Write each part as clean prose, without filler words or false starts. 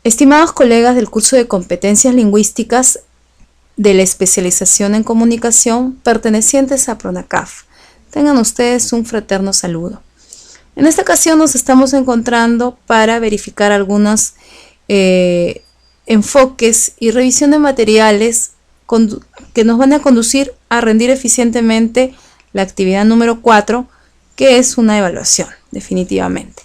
Estimados colegas del curso de competencias lingüísticas de la especialización en comunicación pertenecientes a PRONACAF, tengan ustedes un fraterno saludo. En esta ocasión nos estamos encontrando para verificar algunos enfoques y revisión de materiales que nos van a conducir a rendir eficientemente la actividad número 4, que es una evaluación, definitivamente.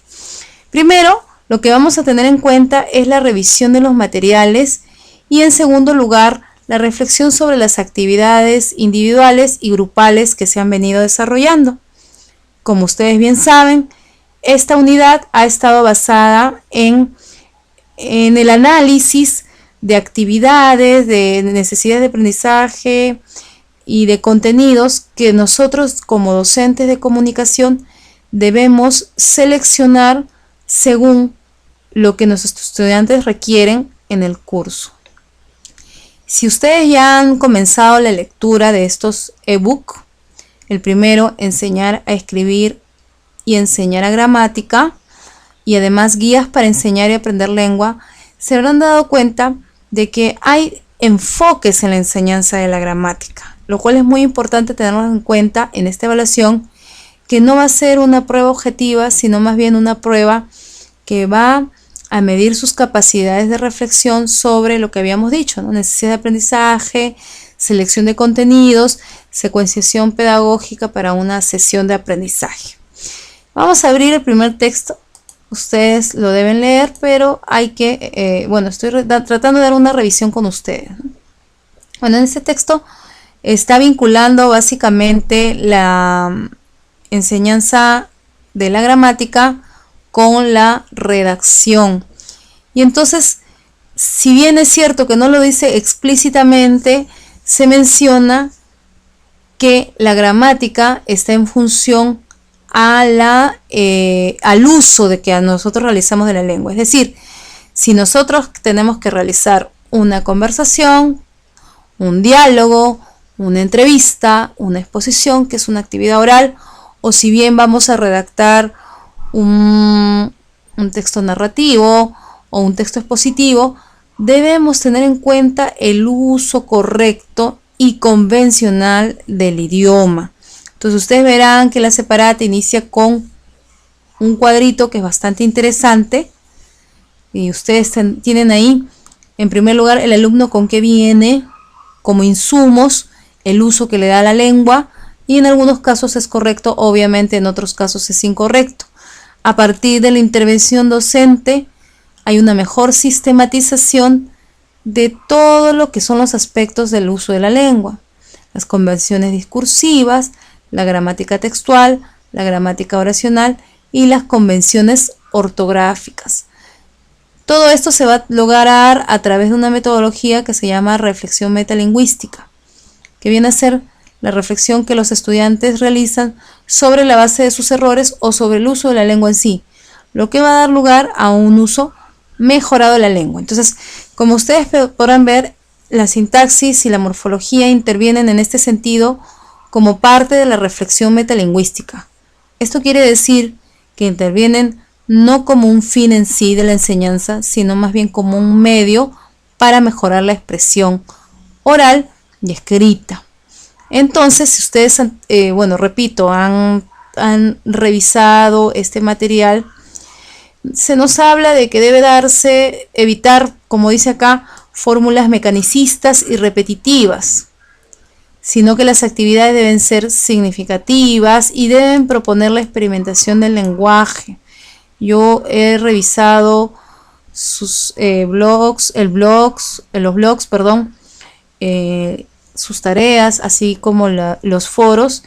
Primero, lo que vamos a tener en cuenta es la revisión de los materiales y, en segundo lugar, la reflexión sobre las actividades individuales y grupales que se han venido desarrollando. Como ustedes bien saben, esta unidad ha estado basada en el análisis de actividades, de necesidades de aprendizaje y de contenidos que nosotros como docentes de comunicación debemos seleccionar según lo que nuestros estudiantes requieren en el curso. Si ustedes ya han comenzado la lectura de estos ebook, el primero, enseñar a escribir y enseñar a gramática, y además guías para enseñar y aprender lengua, se habrán dado cuenta de que hay enfoques en la enseñanza de la gramática, lo cual es muy importante tenerlo en cuenta en esta evaluación, que no va a ser una prueba objetiva, sino más bien una prueba que va a medir sus capacidades de reflexión sobre lo que habíamos dicho, ¿no? Necesidad de aprendizaje, selección de contenidos, secuenciación pedagógica para una sesión de aprendizaje. Vamos a abrir el primer texto. Ustedes lo deben leer, pero hay que, estoy tratando de dar una revisión con ustedes, ¿no? Bueno, en este texto está vinculando básicamente la enseñanza de la gramática con la redacción. Y entonces, si bien es cierto que no lo dice explícitamente, se menciona que la gramática está en función al uso de que a nosotros realizamos de la lengua. Es decir, si nosotros tenemos que realizar una conversación, un diálogo, una entrevista, una exposición, que es una actividad oral, o si bien vamos a redactar un texto narrativo o un texto expositivo, debemos tener en cuenta el uso correcto y convencional del idioma. Entonces ustedes verán que la separata inicia con un cuadrito que es bastante interesante, y ustedes tienen ahí, en primer lugar, el alumno con qué viene, como insumos, el uso que le da a la lengua, y en algunos casos es correcto, obviamente en otros casos es incorrecto. A partir de la intervención docente hay una mejor sistematización de todo lo que son los aspectos del uso de la lengua, las convenciones discursivas, la gramática textual, la gramática oracional y las convenciones ortográficas. Todo esto se va a lograr a través de una metodología que se llama reflexión metalingüística, que viene a ser la reflexión que los estudiantes realizan sobre la base de sus errores o sobre el uso de la lengua en sí, lo que va a dar lugar a un uso mejorado de la lengua. Entonces, como ustedes podrán ver, la sintaxis y la morfología intervienen en este sentido como parte de la reflexión metalingüística. Esto quiere decir que intervienen no como un fin en sí de la enseñanza, sino más bien como un medio para mejorar la expresión oral y escrita. Entonces, si ustedes, repito, han revisado este material, se nos habla de que debe evitar, como dice acá, fórmulas mecanicistas y repetitivas, sino que las actividades deben ser significativas y deben proponer la experimentación del lenguaje. Yo he revisado sus blogs, sus tareas, así como los foros,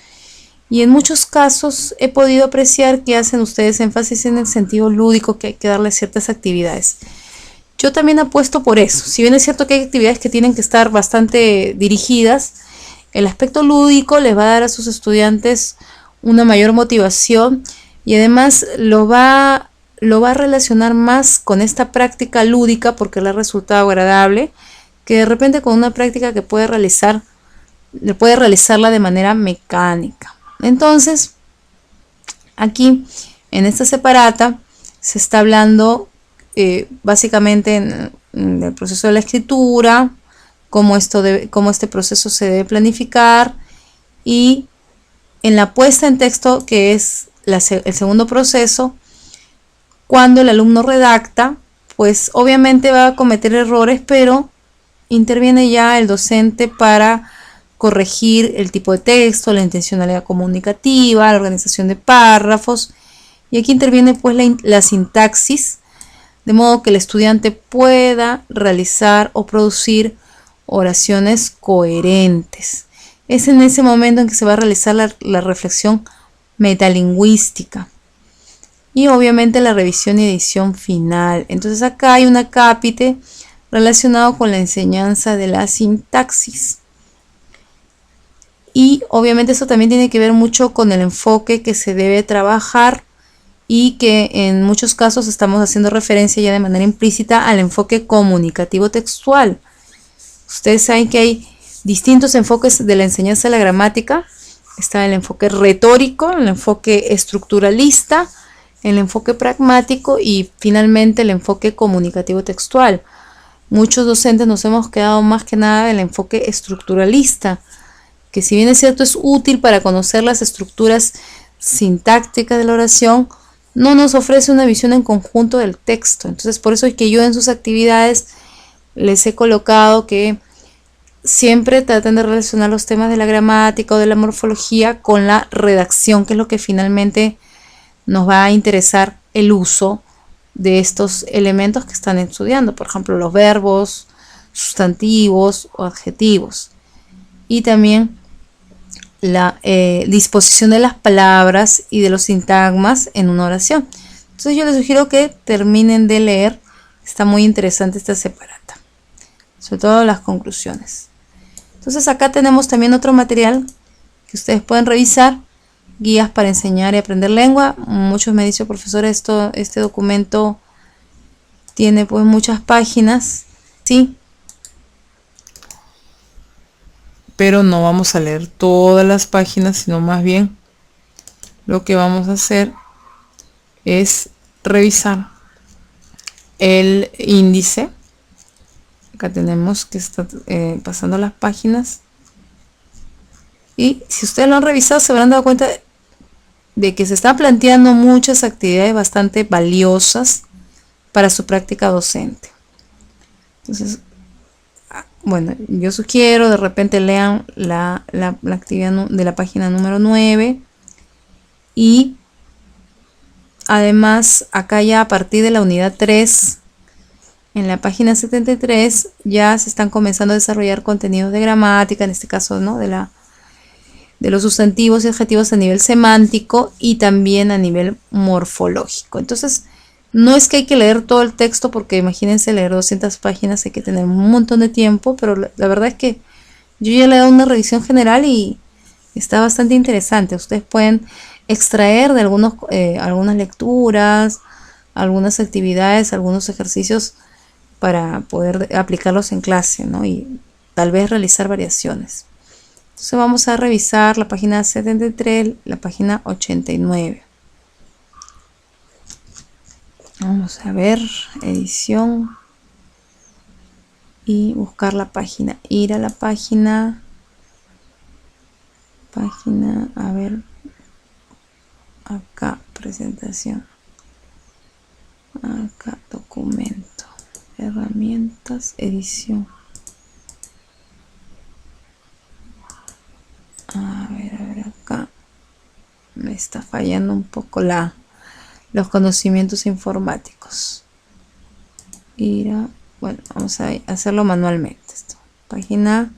y en muchos casos he podido apreciar que hacen ustedes énfasis en el sentido lúdico, que hay que darle ciertas actividades. Yo también apuesto por eso. Si bien es cierto que hay actividades que tienen que estar bastante dirigidas, el aspecto lúdico les va a dar a sus estudiantes una mayor motivación, y además lo va a relacionar más con esta práctica lúdica porque le ha resultado agradable, que de repente con una práctica que puede realizarla de manera mecánica. Entonces, aquí en esta separata se está hablando básicamente en el proceso de la escritura, cómo este proceso se debe planificar, y en la puesta en texto, que es el segundo proceso, cuando el alumno redacta, pues obviamente va a cometer errores, pero interviene ya el docente para corregir el tipo de texto, la intencionalidad comunicativa, la organización de párrafos, y aquí interviene pues la sintaxis, de modo que el estudiante pueda realizar o producir oraciones coherentes. Es en ese momento en que se va a realizar la reflexión metalingüística y obviamente la revisión y edición final. Entonces acá hay un acápite relacionado con la enseñanza de la sintaxis. Y obviamente eso también tiene que ver mucho con el enfoque que se debe trabajar, y que en muchos casos estamos haciendo referencia ya de manera implícita al enfoque comunicativo textual. Ustedes saben que hay distintos enfoques de la enseñanza de la gramática. Está el enfoque retórico, el enfoque estructuralista, el enfoque pragmático y finalmente el enfoque comunicativo textual. Muchos docentes nos hemos quedado más que nada del enfoque estructuralista, que si bien es cierto es útil para conocer las estructuras sintácticas de la oración, no nos ofrece una visión en conjunto del texto. Entonces por eso es que yo en sus actividades les he colocado que siempre traten de relacionar los temas de la gramática o de la morfología con la redacción, que es lo que finalmente nos va a interesar el uso de estos elementos que están estudiando, por ejemplo los verbos, sustantivos o adjetivos, y también la disposición de las palabras y de los sintagmas en una oración. Entonces yo les sugiero que terminen de leer, está muy interesante esta separata, sobre todo las conclusiones. Entonces acá tenemos también otro material que ustedes pueden revisar, guías para enseñar y aprender lengua. Muchos me dicen, profesor, este documento tiene pues muchas páginas, sí, pero no vamos a leer todas las páginas, sino más bien lo que vamos a hacer es revisar el índice. Acá tenemos que estar pasando las páginas, y si ustedes lo han revisado se habrán dado cuenta de que se están planteando muchas actividades bastante valiosas para su práctica docente. Entonces, bueno, yo sugiero de repente lean la actividad de la página número 9, y además acá ya a partir de la unidad 3, en la página 73, ya se están comenzando a desarrollar contenidos de gramática, en este caso, ¿no?, de los sustantivos y adjetivos a nivel semántico y también a nivel morfológico. Entonces, no es que hay que leer todo el texto, porque imagínense leer 200 páginas, hay que tener un montón de tiempo, pero la verdad es que yo ya le he dado una revisión general y está bastante interesante. Ustedes pueden extraer de algunas lecturas, algunas actividades, algunos ejercicios para poder aplicarlos en clase, ¿no?, y tal vez realizar variaciones. Entonces vamos a revisar la página 73, la página 89. Vamos a ver edición y buscar la página, ir a la página, a ver, acá presentación, acá documento, herramientas, edición. A ver, acá me está fallando un poco los conocimientos informáticos. Bueno, vamos a hacerlo manualmente. Página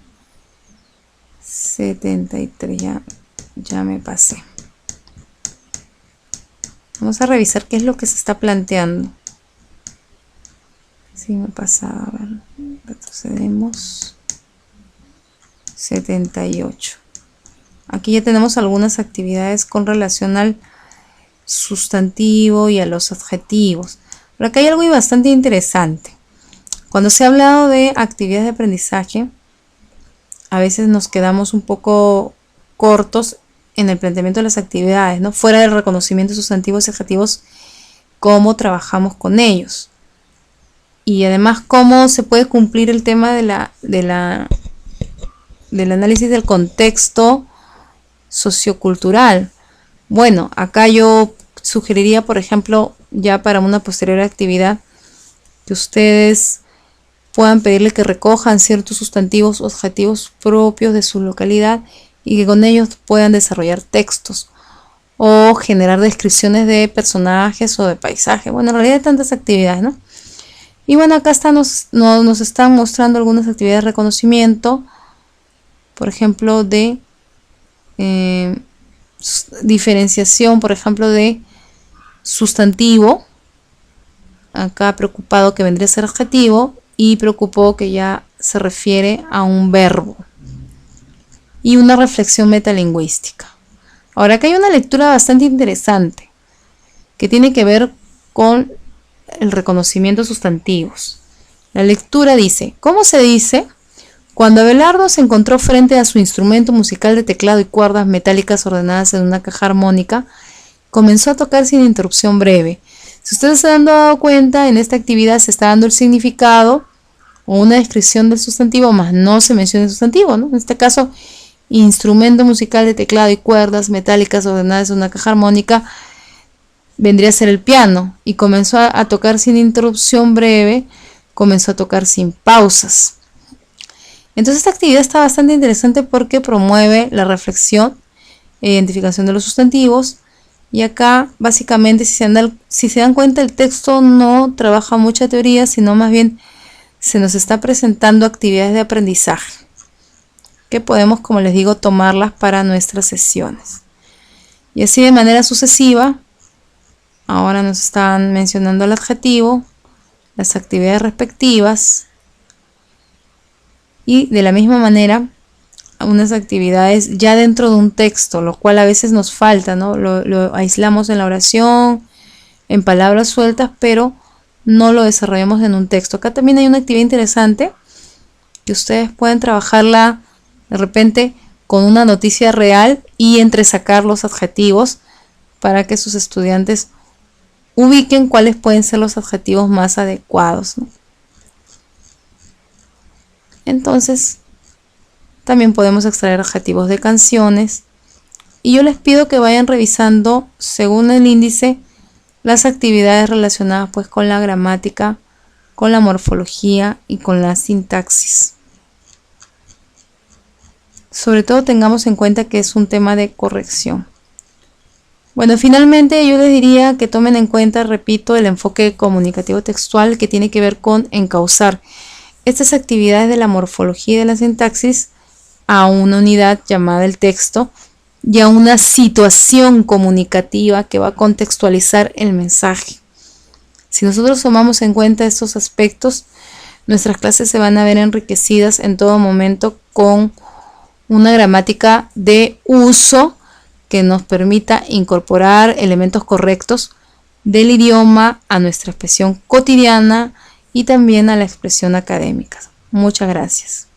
73, ya me pasé. Vamos a revisar qué es lo que se está planteando. Sí, me pasaba, a ver, retrocedemos. 78. Aquí ya tenemos algunas actividades con relación al sustantivo y a los adjetivos. Pero acá hay algo bastante interesante. Cuando se ha hablado de actividades de aprendizaje, a veces nos quedamos un poco cortos en el planteamiento de las actividades, ¿no?, fuera del reconocimiento de sustantivos y adjetivos, cómo trabajamos con ellos. y además cómo se puede cumplir el tema del análisis del contexto sociocultural. Bueno, acá yo sugeriría, por ejemplo, ya para una posterior actividad, que ustedes puedan pedirle que recojan ciertos sustantivos o adjetivos propios de su localidad y que con ellos puedan desarrollar textos o generar descripciones de personajes o de paisajes. Bueno, en realidad hay tantas actividades, ¿no? Y bueno, acá nos están mostrando algunas actividades de reconocimiento, por ejemplo, de diferenciación, por ejemplo, de sustantivo. Acá preocupado, que vendría a ser adjetivo, y preocupó, que ya se refiere a un verbo. Y una reflexión metalingüística. Ahora, acá hay una lectura bastante interesante que tiene que ver con el reconocimiento de sustantivos. La lectura dice: ¿cómo se dice? Cuando Abelardo se encontró frente a su instrumento musical de teclado y cuerdas metálicas ordenadas en una caja armónica, comenzó a tocar sin interrupción breve. Si ustedes se han dado cuenta, en esta actividad se está dando el significado o una descripción del sustantivo, más no se menciona el sustantivo, ¿no? En este caso, instrumento musical de teclado y cuerdas metálicas ordenadas en una caja armónica, vendría a ser el piano, y comenzó a tocar sin interrupción breve, comenzó a tocar sin pausas. Entonces esta actividad está bastante interesante porque promueve la reflexión e identificación de los sustantivos. Y acá básicamente, si se dan cuenta, el texto no trabaja mucha teoría, sino más bien se nos está presentando actividades de aprendizaje que podemos, como les digo, tomarlas para nuestras sesiones. Y así de manera sucesiva, ahora nos están mencionando el adjetivo, las actividades respectivas, y de la misma manera unas actividades ya dentro de un texto, lo cual a veces nos falta, ¿no? Lo aislamos en la oración, en palabras sueltas, pero no lo desarrollamos en un texto. Acá también hay una actividad interesante que ustedes pueden trabajarla de repente con una noticia real y entresacar los adjetivos para que sus estudiantes ubiquen cuáles pueden ser los adjetivos más adecuados, ¿no? Entonces, también podemos extraer adjetivos de canciones, y yo les pido que vayan revisando según el índice las actividades relacionadas pues con la gramática, con la morfología y con la sintaxis. Sobre todo tengamos en cuenta que es un tema de corrección. Bueno, finalmente yo les diría que tomen en cuenta, repito, el enfoque comunicativo textual, que tiene que ver con encauzar estas actividades de la morfología y de la sintaxis a una unidad llamada el texto y a una situación comunicativa que va a contextualizar el mensaje. Si nosotros tomamos en cuenta estos aspectos, nuestras clases se van a ver enriquecidas en todo momento con una gramática de uso que nos permita incorporar elementos correctos del idioma a nuestra expresión cotidiana y también a la expresión académica. Muchas gracias.